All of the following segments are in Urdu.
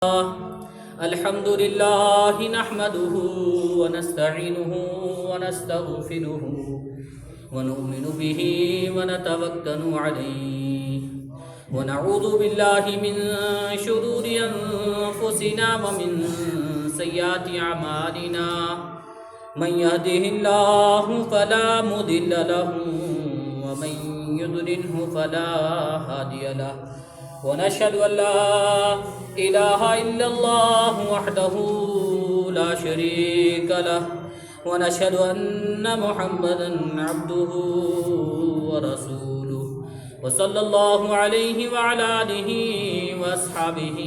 الحمد لله نحمده ونستعينه ونستغفره ونؤمن به ونتوكل عليه ونعوذ بالله من شرور أنفسنا ومن سيئات أعمالنا من يهده الله فلا مضل له ومن يضلله فلا هادي له ونشهد أن لا إله إلا الله وحده لا شريك له ونشهد أن محمدا عبده ورسوله وصلى الله عليه وعلى آله وأصحابه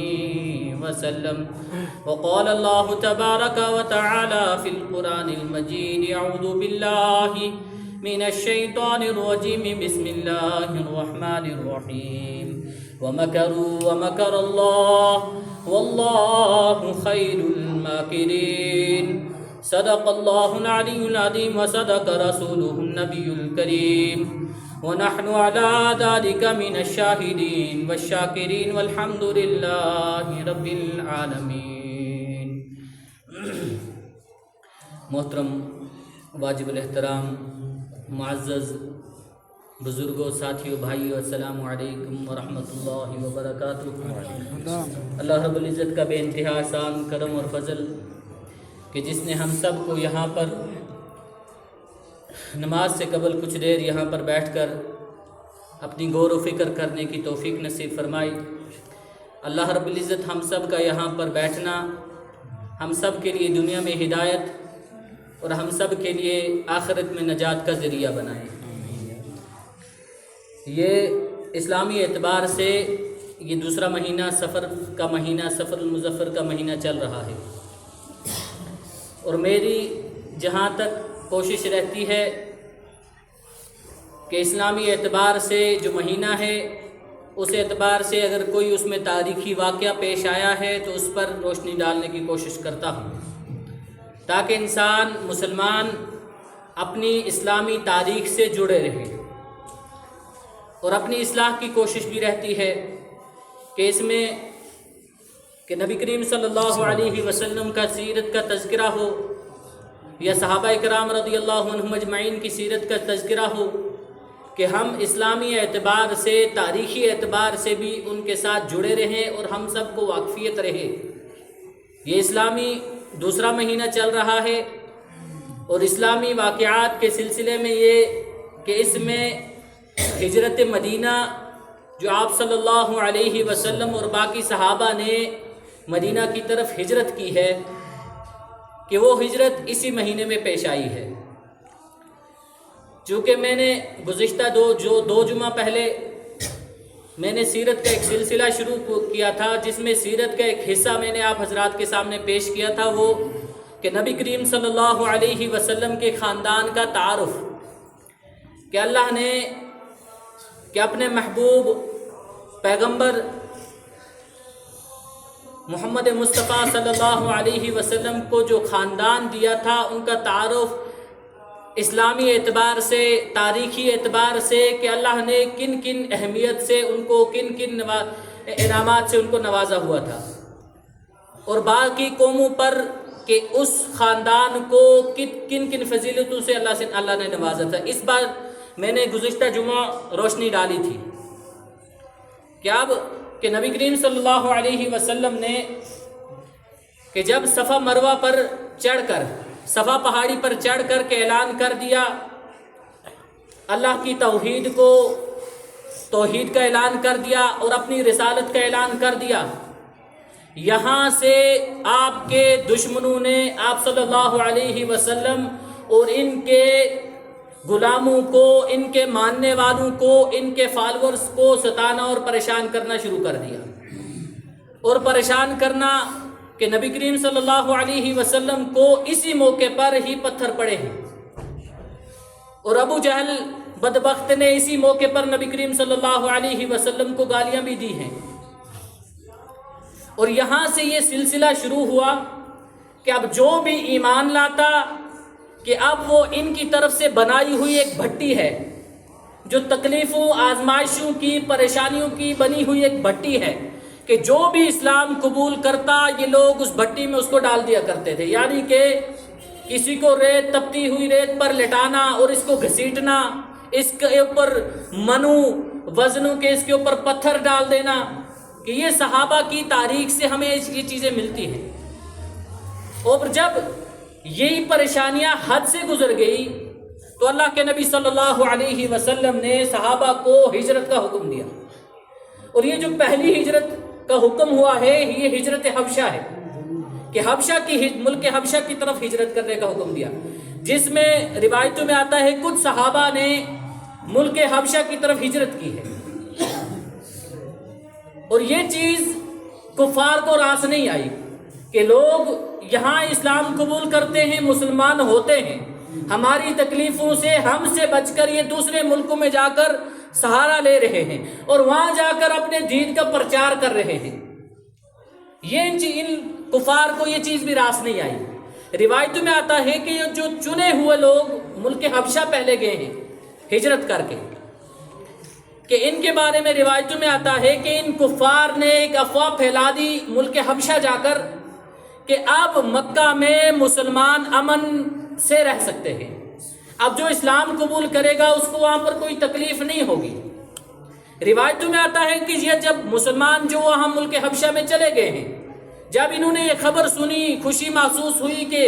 وسلم. وقال الله تبارك وتعالى في القرآن المجيد: أعوذ بالله من الشيطان الرجيم، بسم الله الرحمن الرحيم. ومكروا ومكر الله والله خير الماكرين. صدق الله العلي العظيم وصدق رسوله النبي الكريم، ونحن على ذلك من الشاهدين والشاكرين والحمد لله رب العالمين. محترم واجب الاحترام معزز بزرگوں، ساتھیوں، بھائیوں، السلام علیکم ورحمۃ اللہ وبرکاتہ. اللہ رب العزت کا بے انتہا احسان، کرم اور فضل کہ جس نے ہم سب کو یہاں پر نماز سے قبل کچھ دیر یہاں پر بیٹھ کر اپنی غور و فکر کرنے کی توفیق نصیب فرمائی. اللہ رب العزت ہم سب کا یہاں پر بیٹھنا ہم سب کے لیے دنیا میں ہدایت اور ہم سب کے لیے آخرت میں نجات کا ذریعہ بنائے. یہ اسلامی اعتبار سے یہ دوسرا مہینہ سفر کا مہینہ، سفر المظفر کا مہینہ چل رہا ہے، اور میری جہاں تک کوشش رہتی ہے کہ اسلامی اعتبار سے جو مہینہ ہے اس اعتبار سے اگر کوئی اس میں تاریخی واقعہ پیش آیا ہے تو اس پر روشنی ڈالنے کی کوشش کرتا ہوں، تاکہ انسان مسلمان اپنی اسلامی تاریخ سے جڑے رہے. اور اپنی اصلاح کی کوشش بھی رہتی ہے کہ اس میں کہ نبی کریم صلی اللہ علیہ وسلم کا سیرت کا تذکرہ ہو یا صحابہ کرام رضی اللہ عنہم اجمعین کی سیرت کا تذکرہ ہو، کہ ہم اسلامی اعتبار سے، تاریخی اعتبار سے بھی ان کے ساتھ جڑے رہیں اور ہم سب کو واقفیت رہے. یہ اسلامی دوسرا مہینہ چل رہا ہے، اور اسلامی واقعات کے سلسلے میں یہ کہ اس میں ہجرت مدینہ جو آپ صلی اللہ علیہ وسلم اور باقی صحابہ نے مدینہ کی طرف ہجرت کی ہے، کہ وہ ہجرت اسی مہینے میں پیش آئی ہے. چونکہ میں نے گزشتہ دو جمعہ پہلے میں نے سیرت کا ایک سلسلہ شروع کیا تھا، جس میں سیرت کا ایک حصہ میں نے آپ حضرات کے سامنے پیش کیا تھا، وہ کہ نبی کریم صلی اللہ علیہ وسلم کے خاندان کا تعارف، کہ اللہ نے کہ اپنے محبوب پیغمبر محمد مصطفیٰ صلی اللہ علیہ وسلم کو جو خاندان دیا تھا، ان کا تعارف اسلامی اعتبار سے، تاریخی اعتبار سے، کہ اللہ نے کن کن اہمیت سے ان کو، کن کن انعامات سے ان کو نوازا ہوا تھا، اور باقی قوموں پر کہ اس خاندان کو کن کن فضیلتوں سے اللہ نے نوازا تھا. اس بار میں نے گزشتہ جمعہ روشنی ڈالی تھی کہ اب کہ نبی کریم صلی اللہ علیہ وسلم نے کہ جب صفا مروہ پر چڑھ کر، صفا پہاڑی پر چڑھ کر کے اعلان کر دیا، اللہ کی توحید کا اعلان کر دیا اور اپنی رسالت کا اعلان کر دیا، یہاں سے آپ کے دشمنوں نے آپ صلی اللہ علیہ وسلم اور ان کے غلاموں کو، ان کے ماننے والوں کو، ان کے فالورز کو ستانا اور پریشان کرنا شروع کر دیا. اور پریشان کرنا کہ نبی کریم صلی اللہ علیہ وسلم کو اسی موقع پر ہی پتھر پڑے ہیں، اور ابو جہل بدبخت نے اسی موقع پر نبی کریم صلی اللہ علیہ وسلم کو گالیاں بھی دی ہیں. اور یہاں سے یہ سلسلہ شروع ہوا کہ اب جو بھی ایمان لاتا کہ اب وہ ان کی طرف سے بنائی ہوئی ایک بھٹی ہے، جو تکلیفوں، آزمائشوں کی، پریشانیوں کی بنی ہوئی ایک بھٹی ہے، کہ جو بھی اسلام قبول کرتا یہ لوگ اس بھٹی میں اس کو ڈال دیا کرتے تھے، یعنی کہ کسی کو ریت، تپتی ہوئی ریت پر لٹانا اور اس کو گھسیٹنا، اس کے اوپر منو وزنوں کے اس کے اوپر پتھر ڈال دینا، کہ یہ صحابہ کی تاریخ سے ہمیں یہ چیزیں ملتی ہیں۔ اور جب یہی پریشانیاں حد سے گزر گئی تو اللہ کے نبی صلی اللہ علیہ وسلم نے صحابہ کو ہجرت کا حکم دیا، اور یہ جو پہلی ہجرت کا حکم ہوا ہے یہ ہجرت حبشہ ہے، کہ حبشہ کی ملک حبشہ کی طرف ہجرت کرنے کا حکم دیا، جس میں روایتوں میں آتا ہے کچھ صحابہ نے ملک حبشہ کی طرف ہجرت کی ہے، اور یہ چیز کفار کو راس نہیں آئی کہ لوگ یہاں اسلام قبول کرتے ہیں، مسلمان ہوتے ہیں، ہماری تکلیفوں سے ہم سے بچ کر یہ دوسرے ملکوں میں جا کر سہارا لے رہے ہیں اور وہاں جا کر اپنے دین کا پرچار کر رہے ہیں۔ یہ ان کفار کو یہ چیز بھی راس نہیں آئی۔ روایتوں میں آتا ہے کہ جو چنے ہوئے لوگ ملک حبشہ پہلے گئے ہیں ہجرت کر کے، کہ ان کے بارے میں روایتوں میں آتا ہے کہ ان کفار نے ایک افواہ پھیلا دی ملک حبشہ جا کر کہ اب مکہ میں مسلمان امن سے رہ سکتے ہیں، اب جو اسلام قبول کرے گا اس کو وہاں پر کوئی تکلیف نہیں ہوگی۔ روایتوں میں آتا ہے کہ یہ جب مسلمان جو وہاں ملک حبشہ میں چلے گئے ہیں، جب انہوں نے یہ خبر سنی، خوشی محسوس ہوئی کہ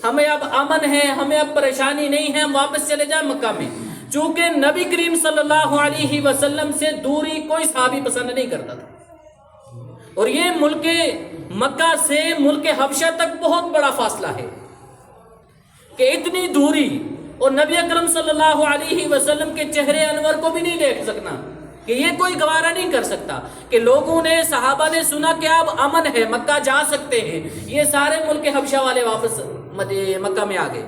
ہمیں اب امن ہے، ہمیں اب پریشانی نہیں ہے، ہم واپس چلے جائیں مکہ میں، چونکہ نبی کریم صلی اللہ علیہ وسلم سے دوری کوئی صحابی پسند نہیں کرتا تھا، اور یہ ملک مکہ سے ملک حبشہ تک بہت بڑا فاصلہ ہے، کہ اتنی دوری اور نبی اکرم صلی اللہ علیہ وسلم کے چہرے انور کو بھی نہیں دیکھ سکنا، کہ یہ کوئی گوارا نہیں کر سکتا، کہ لوگوں نے صحابہ نے سنا کہ اب امن ہے، مکہ جا سکتے ہیں، یہ سارے ملک حبشہ والے واپس مکہ میں آ گئے۔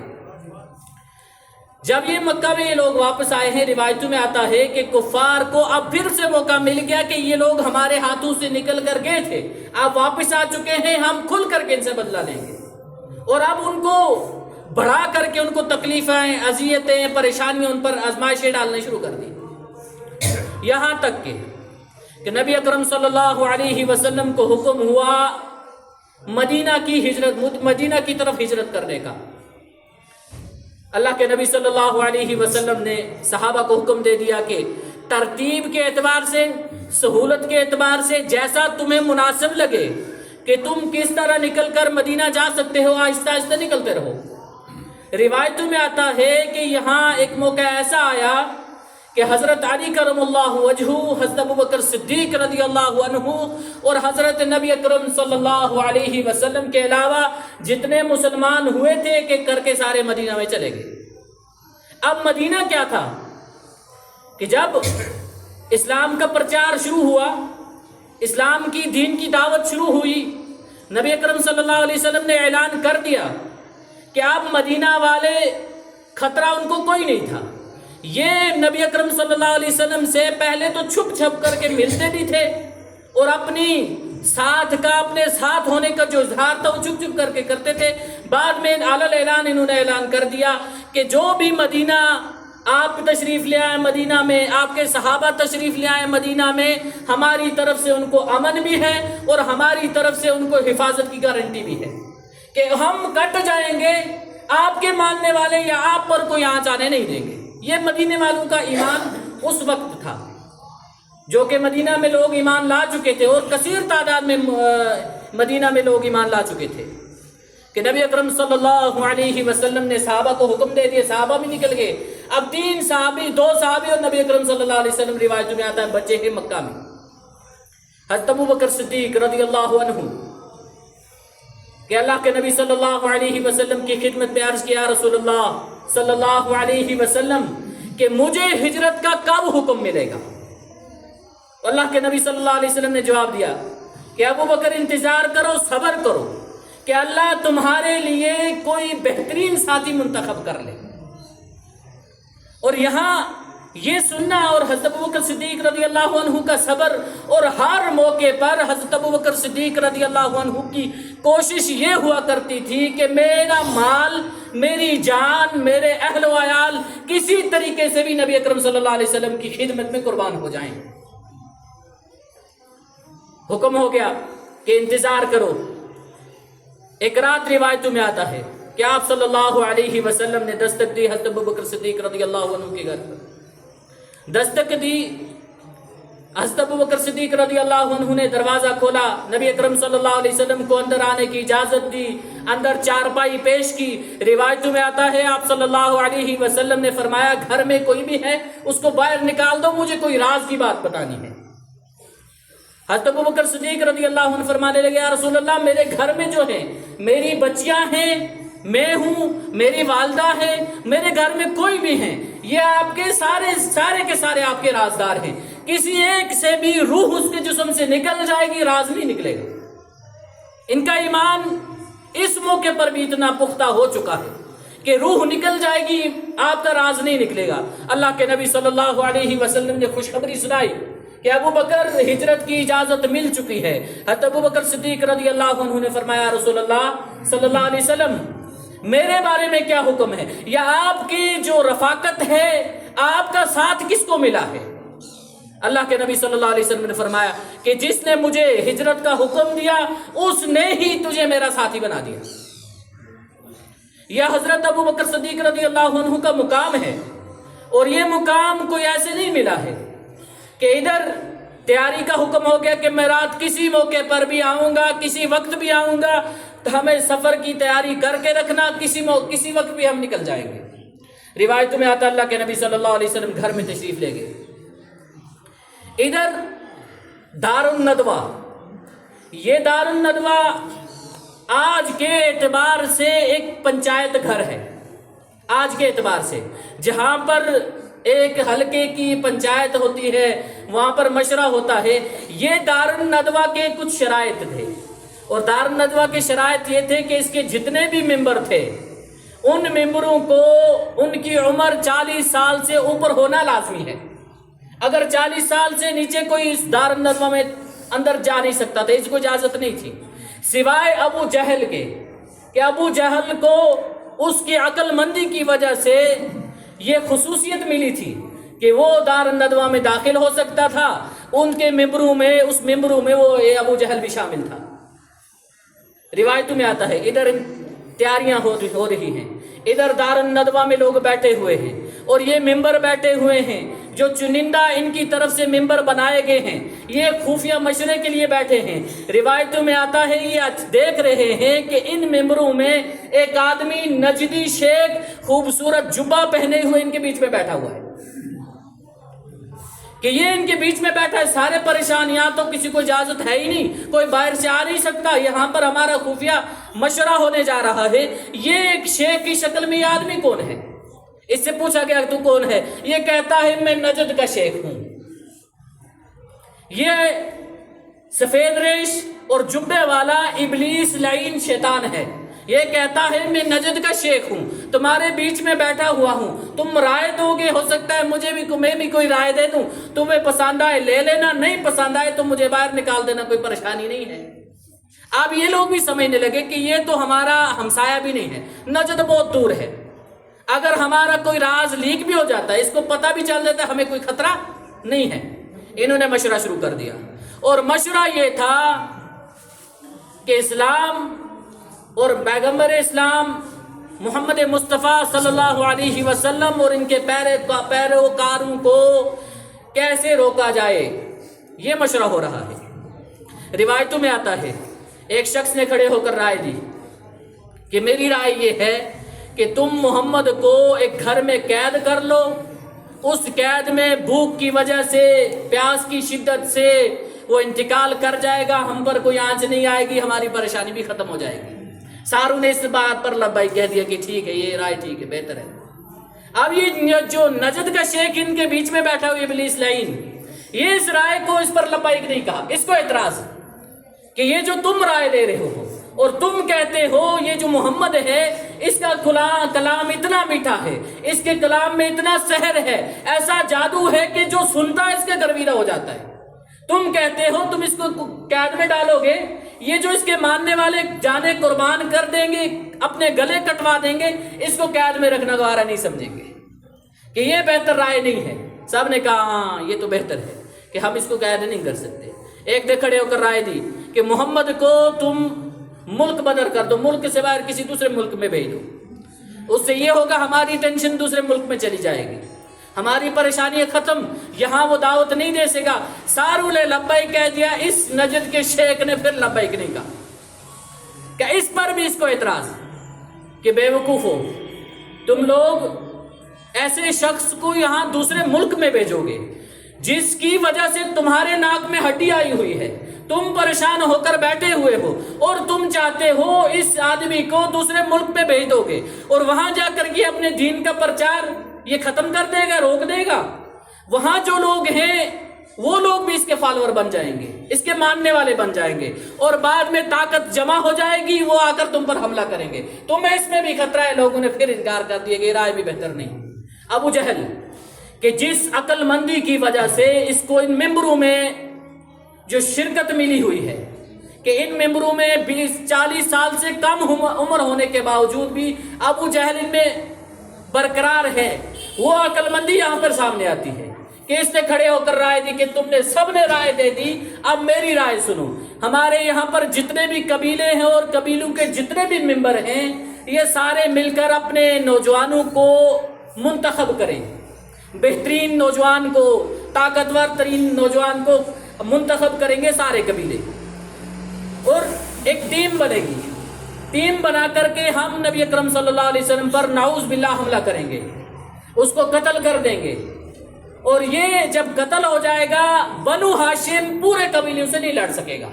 جب یہ مکہ میں یہ لوگ واپس آئے ہیں، روایتوں میں آتا ہے کہ کفار کو اب پھر سے موقع مل گیا کہ یہ لوگ ہمارے ہاتھوں سے نکل کر گئے تھے، اب واپس آ چکے ہیں، ہم کھل کر کے ان سے بدلہ لیں گے، اور اب ان کو بڑھا کر کے ان کو تکلیفیں، اذیتیں، پریشانیاں، ان پر آزمائشیں ڈالنے شروع کر دی، یہاں تک کہ نبی اکرم صلی اللہ علیہ وسلم کو حکم ہوا مدینہ کی ہجرت، مدینہ کی طرف ہجرت کرنے کا۔ اللہ کے نبی صلی اللہ علیہ وسلم نے صحابہ کو حکم دے دیا کہ ترتیب کے اعتبار سے، سہولت کے اعتبار سے جیسا تمہیں مناسب لگے کہ تم کس طرح نکل کر مدینہ جا سکتے ہو، آہستہ آہستہ نکلتے رہو۔ روایتوں میں آتا ہے کہ یہاں ایک موقع ایسا آیا کہ حضرت علی کرم اللہ وجہہ، حضرت ابوبکر صدیق رضی اللہ عنہ اور حضرت نبی اکرم صلی اللہ علیہ وسلم کے علاوہ جتنے مسلمان ہوئے تھے کہ کر کے سارے مدینہ میں چلے گئے۔ اب مدینہ کیا تھا کہ جب اسلام کا پرچار شروع ہوا، اسلام کی دین کی دعوت شروع ہوئی، نبی اکرم صلی اللہ علیہ وسلم نے اعلان کر دیا کہ اب مدینہ والے خطرہ ان کو کوئی نہیں تھا۔ یہ نبی اکرم صلی اللہ علیہ وسلم سے پہلے تو چھپ چھپ کر کے ملتے بھی تھے، اور اپنی اپنے ساتھ ہونے کا جو اظہار تھا وہ چھپ چھپ کر کے کرتے تھے۔ بعد میں علل اعلان انہوں نے اعلان کر دیا کہ جو بھی مدینہ آپ تشریف لے آئے، مدینہ میں آپ کے صحابہ تشریف لے آئے مدینہ میں، ہماری طرف سے ان کو امن بھی ہے اور ہماری طرف سے ان کو حفاظت کی گارنٹی بھی ہے کہ ہم کٹ جائیں گے، آپ کے ماننے والے یا آپ پر کوئی آنچ آنے نہیں دیں گے۔ یہ مدینے والوں کا ایمان اس وقت تھا، جو کہ مدینہ میں لوگ ایمان لا چکے تھے، اور کثیر تعداد میں مدینہ میں لوگ ایمان لا چکے تھے، کہ نبی اکرم صلی اللہ علیہ وسلم نے صحابہ کو حکم دے دیا، صحابہ بھی نکل گئے۔ اب 2 صحابی اور نبی اکرم صلی اللہ علیہ وسلم، روایتوں میں آتا ہے بچے ہیں مکہ میں۔ حضرت ابوبکر صدیق رضی اللہ عنہ کہ اللہ کے نبی صلی اللہ علیہ وسلم کی خدمت میں عرض کیا، رسول اللہ صلی اللہ علیہ وسلم کہ مجھے ہجرت کا کب حکم ملے گا؟ اللہ کے نبی صلی اللہ علیہ وسلم نے جواب دیا کہ ابو بکر انتظار کرو، صبر کرو کہ اللہ تمہارے لیے کوئی بہترین ساتھی منتخب کر لے۔ اور یہاں یہ سننا اور حضرت ابوبکر صدیق رضی اللہ عنہ کا صبر، اور ہر موقع پر حضرت ابوبکر صدیق رضی اللہ عنہ کی کوشش یہ ہوا کرتی تھی کہ میرا مال، میری جان، میرے اہل و عیال کسی طریقے سے بھی نبی اکرم صلی اللہ علیہ وسلم کی خدمت میں قربان ہو جائیں۔ حکم ہو گیا کہ انتظار کرو۔ ایک رات روایتوں میں آتا ہے کہ آپ صلی اللہ علیہ وسلم نے دستک دی حضرت ابوبکر صدیق رضی اللہ عنہ کے گھر پر۔ دستک دی، حضرت ابوبکر صدیق رضی اللہ عنہ نے دروازہ کھولا، نبی اکرم صلی اللہ علیہ وسلم کو اندر آنے کی اجازت دی، اندر چارپائی پیش کی۔ روایتوں میں آتا ہے آپ صلی اللہ علیہ وسلم نے فرمایا گھر میں کوئی بھی ہے اس کو باہر نکال دو، مجھے کوئی راز کی بات بتانی ہے۔ حضرت ابوبکر صدیق رضی اللہ عنہ فرمانے لگے یا رسول اللہ میرے گھر میں جو ہیں میری بچیاں ہیں، میں ہوں، میری والدہ ہے، میرے گھر میں کوئی بھی ہیں، یہ آپ کے سارے کے سارے آپ کے رازدار ہیں، کسی ایک سے بھی روح اس کے جسم سے نکل جائے گی راز نہیں نکلے گا۔ ان کا ایمان اس موقع پر بھی اتنا پختہ ہو چکا ہے کہ روح نکل جائے گی آپ کا راز نہیں نکلے گا۔ اللہ کے نبی صلی اللہ علیہ وسلم نے خوشخبری سنائی کہ ابو بکر ہجرت کی اجازت مل چکی ہے۔ حضرت ابو بکر صدیق رضی اللہ عنہ نے فرمایا رسول اللہ صلی اللہ علیہ وسلم میرے بارے میں کیا حکم ہے، یا آپ کی جو رفاقت ہے آپ کا ساتھ کس کو ملا ہے؟ اللہ کے نبی صلی اللہ علیہ وسلم نے فرمایا کہ جس نے مجھے ہجرت کا حکم دیا اس نے ہی تجھے میرا ساتھی بنا دیا۔ یہ حضرت ابو بکر صدیق رضی اللہ عنہ کا مقام ہے، اور یہ مقام کوئی ایسے نہیں ملا ہے کہ ادھر تیاری کا حکم ہو گیا کہ میں رات کسی موقع پر بھی آؤں گا، کسی وقت بھی آؤں گا، تو ہمیں سفر کی تیاری کر کے رکھنا، کسی وقت بھی ہم نکل جائیں گے۔ روایتوں میں آتا اللہ کے نبی صلی اللہ علیہ وسلم گھر میں تشریف لے گئے۔ ادھر دار الندوہ، یہ دار الندوہ آج کے اعتبار سے ایک پنچایت گھر ہے، آج کے اعتبار سے جہاں پر ایک حلقے کی پنچایت ہوتی ہے وہاں پر مشورہ ہوتا ہے، یہ دار الندوہ کے کچھ شرائط تھے، اور دار الندوہ کے شرائط یہ تھے کہ اس کے جتنے بھی ممبر تھے ان ممبروں کو ان کی عمر 40 سال سے اوپر ہونا لازمی ہے۔ اگر 40 سال سے نیچے کوئی اس دار الندوہ میں اندر جا نہیں سکتا تھا، اس کو اجازت نہیں تھی، سوائے ابو جہل کے، کہ ابو جہل کو اس کی عقل مندی کی وجہ سے یہ خصوصیت ملی تھی کہ وہ دار الندوہ میں داخل ہو سکتا تھا، ان کے ممبروں میں، اس ممبروں میں وہ ابو جہل بھی شامل تھا۔ روایتوں میں آتا ہے ادھر تیاریاں ہو رہی ہیں، ادھر دار الندوہ میں لوگ بیٹھے ہوئے ہیں، اور یہ ممبر بیٹھے ہوئے ہیں جو چنندہ ان کی طرف سے ممبر بنائے گئے ہیں، یہ خفیہ مشورے کے لیے بیٹھے ہیں۔ روایتوں میں آتا ہے یہ دیکھ رہے ہیں کہ ان ممبروں میں ایک آدمی نجدی شیخ خوبصورت جبہ پہنے ہوئے ان کے بیچ میں بیٹھا ہوا ہے، کہ یہ ان کے بیچ میں بیٹھا ہے، سارے پریشان، یہاں تو کسی کو اجازت ہے ہی نہیں، کوئی باہر سے آ نہیں سکتا، یہاں پر ہمارا خفیہ مشورہ ہونے جا رہا ہے۔ یہ ایک شیخ کی شکل میں یہ آدمی کون ہے؟ اس سے پوچھا گیا تو کون ہے؟ یہ کہتا ہے میں نجد کا شیخ ہوں۔ یہ سفید ریش اور جبے والا ابلیس لعین شیطان ہے، یہ کہتا ہے میں نجد کا شیخ ہوں، تمہارے بیچ میں بیٹھا ہوا ہوں، تم رائے دو گے، ہو سکتا ہے میں بھی کوئی رائے دے دوں، تمہیں پسند آئے لے لینا، نہیں پسند آئے تو مجھے باہر نکال دینا، کوئی پریشانی نہیں ہے۔ اب یہ لوگ بھی سمجھنے لگے کہ یہ تو ہمارا ہمسایہ بھی نہیں ہے، نجد بہت دور ہے، اگر ہمارا کوئی راز لیک بھی ہو جاتا ہے، اس کو پتہ بھی چل جاتا ہے، ہمیں کوئی خطرہ نہیں ہے۔ انہوں نے مشورہ شروع کر دیا، اور مشورہ یہ تھا کہ اسلام اور پیغمبر اسلام محمد مصطفیٰ صلی اللہ علیہ وسلم اور ان کے پیروکاروں کو کیسے روکا جائے، یہ مشورہ ہو رہا ہے۔ روایتوں میں آتا ہے ایک شخص نے کھڑے ہو کر رائے دی کہ میری رائے یہ ہے کہ تم محمد کو ایک گھر میں قید کر لو، اس قید میں بھوک کی وجہ سے، پیاس کی شدت سے وہ انتقال کر جائے گا، ہم پر کوئی آنچ نہیں آئے گی، ہماری پریشانی بھی ختم ہو جائے گی۔ ساروں نے اس بات پر لبائی کہہ دیا کہ ٹھیک ہے، یہ رائے ٹھیک ہے، بہتر ہے۔ اب یہ جو نجد کا شیخ ان کے بیچ میں بیٹھا ہوئے ابلیس لعین، یہ اس رائے کو اس پر لبیک نہیں کہا، اس کو اعتراض کہ یہ جو تم رائے دے رہے ہو اور تم کہتے ہو یہ جو محمد ہے اس کا کلام اتنا میٹھا ہے، اس کے کلام میں اتنا سحر ہے، ایسا جادو ہے کہ جو سنتا ہے اس کے گرویدہ ہو جاتا ہے، تم کہتے ہو تم اس کو قید میں ڈالو گے، یہ جو اس کے ماننے والے جانیں قربان کر دیں گے، اپنے گلے کٹوا دیں گے، اس کو قید میں رکھنا گوارا نہیں سمجھیں گے، کہ یہ بہتر رائے نہیں ہے۔ سب نے کہا ہاں یہ تو بہتر ہے کہ ہم اس کو قید نہیں کر سکتے۔ ایک نے کھڑے ہو کر رائے دی کہ محمد کو تم ملک بدر کر دو، ملک سے باہر کسی دوسرے ملک میں بھیج دو، اس سے یہ ہوگا ہماری ٹینشن دوسرے ملک میں چلی جائے گی، ہماری پریشانی ختم، یہاں وہ دعوت نہیں دے سکا۔ ساروں نے لبیک کہہ دیا، اس نجد کے شیخ نے پھر لبیک نہیں کہا کہ اس پر بھی اس کو اعتراض کہ بے وقوف ہو، تم لوگ ایسے شخص کو یہاں دوسرے ملک میں بھیجو گے جس کی وجہ سے تمہارے ناک میں ہڈی آئی ہوئی ہے، تم پریشان ہو کر بیٹھے ہوئے ہو، اور تم چاہتے ہو اس آدمی کو دوسرے ملک میں بھیج دو گے اور وہاں جا کر کے اپنے دین کا پرچار یہ ختم کر دے گا، روک دے گا۔ وہاں جو لوگ ہیں وہ لوگ بھی اس کے فالوور بن جائیں گے، اس کے ماننے والے بن جائیں گے، اور بعد میں طاقت جمع ہو جائے گی، وہ آ کر تم پر حملہ کریں گے، تمہیں اس میں بھی خطرہ ہے۔ لوگوں نے پھر انکار کر دیا کہ یہ رائے بھی بہتر نہیں۔ ابو جہل کہ جس عقل مندی کی وجہ سے اس کو ان ممبروں میں جو شرکت ملی ہوئی ہے کہ ان ممبروں میں 20-40 سال سے کم عمر ہونے کے باوجود بھی ابو جہل ان میں برقرار ہے، وہ عقل مندی یہاں پر سامنے آتی ہے کہ اس نے کھڑے ہو کر رائے دی کہ تم نے سب نے رائے دے دی، اب میری رائے سنو۔ ہمارے یہاں پر جتنے بھی قبیلے ہیں اور قبیلوں کے جتنے بھی ممبر ہیں، یہ سارے مل کر اپنے نوجوانوں کو منتخب کریں، بہترین نوجوان کو، طاقتور ترین نوجوان کو منتخب کریں گے سارے قبیلے، اور ایک ٹیم بنے گی، ٹیم بنا کر کے ہم نبی اکرم صلی اللہ علیہ وسلم پر نعوذ باللہ حملہ کریں گے، اس کو قتل کر دیں گے، اور یہ جب قتل ہو جائے گا بنو ہاشم پورے قبیلوں سے نہیں لڑ سکے گا۔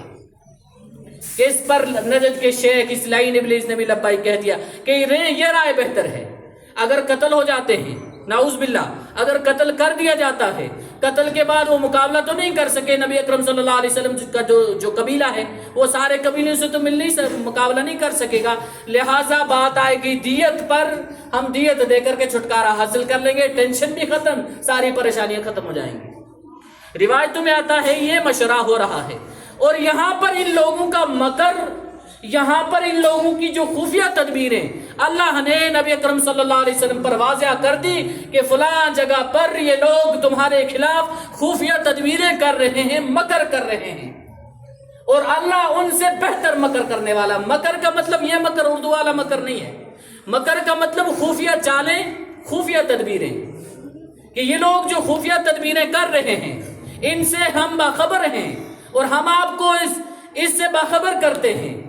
کہ اس پر نجد کے شیخ اسلائین ابلیس نے بھی لبیک کہہ دیا کہ یہ رائے بہتر ہے، اگر قتل ہو جاتے ہیں نعوذ باللہ، اگر قتل کر دیا جاتا ہے، قتل کے بعد وہ مقابلہ تو نہیں کر سکے نبی اکرم صلی اللہ علیہ وسلم کا جو قبیلہ ہے، وہ سارے قبیلوں سے تو مقابلہ نہیں کر سکے گا، لہٰذا بات آئے گی دیت پر، ہم دیت دے کر کے چھٹکارا حاصل کر لیں گے، ٹینشن بھی ختم، ساری پریشانیاں ختم ہو جائیں گی۔ روایتوں میں آتا ہے یہ مشورہ ہو رہا ہے، اور یہاں پر ان لوگوں کا مکر، یہاں پر ان لوگوں کی جو خفیہ تدبیریں اللہ نے نبی اکرم صلی اللہ علیہ وسلم پر واضح کر دی کہ فلاں جگہ پر یہ لوگ تمہارے خلاف خفیہ تدبیریں کر رہے ہیں، مکر کر رہے ہیں، اور اللہ ان سے بہتر مکر کرنے والا۔ مکر کا مطلب یہ مکر اردو والا مکر نہیں ہے، مکر کا مطلب خفیہ چالیں، خفیہ تدبیریں، کہ یہ لوگ جو خفیہ تدبیریں کر رہے ہیں ان سے ہم باخبر ہیں، اور ہم آپ کو اس سے باخبر کرتے ہیں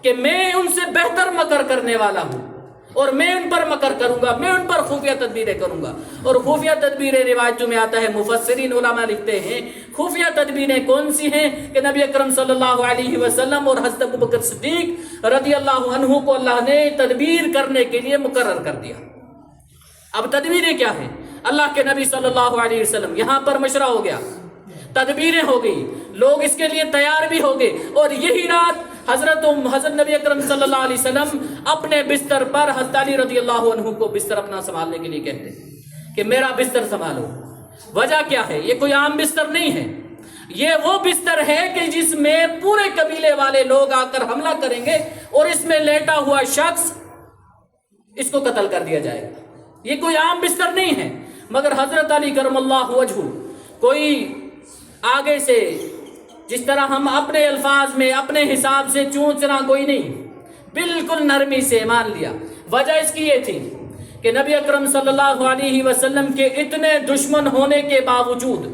کہ میں ان سے بہتر مکر کرنے والا ہوں، اور میں ان پر مکر کروں گا، میں ان پر خفیہ تدبیریں کروں گا۔ اور خفیہ تدبیریں روایتوں میں آتا ہے، مفسرین علماء لکھتے ہیں خفیہ تدبیریں کون سی ہیں کہ نبی اکرم صلی اللہ علیہ وسلم اور حضرت ابوبکر صدیق رضی اللہ عنہ کو اللہ نے تدبیر کرنے کے لیے مقرر کر دیا۔ اب تدبیریں کیا ہیں؟ اللہ کے نبی صلی اللہ علیہ وسلم یہاں پر مشورہ ہو گیا، تدبیریں ہو گئی، لوگ اس کے لیے تیار بھی ہو گئے، اور یہی رات حضرت نبی اکرم صلی اللہ علیہ وسلم اپنے بستر پر حضرت علی رضی اللہ عنہ کو بستر اپنا سنبھالنے کے لیے کہتے ہیں کہ میرا بستر سنبھالو۔ وجہ کیا ہے؟ یہ کوئی عام بستر نہیں ہے، یہ وہ بستر ہے کہ جس میں پورے قبیلے والے لوگ آ کر حملہ کریں گے، اور اس میں لیٹا ہوا شخص اس کو قتل کر دیا جائے گا۔ یہ کوئی عام بستر نہیں ہے، مگر حضرت علی کرم اللہ وجہہ کوئی آگے سے جس طرح ہم اپنے الفاظ میں اپنے حساب سے چونچنا کوئی نہیں، بالکل نرمی سے مان لیا۔ وجہ اس کی یہ تھی کہ نبی اکرم صلی اللہ علیہ وسلم کے اتنے دشمن ہونے کے باوجود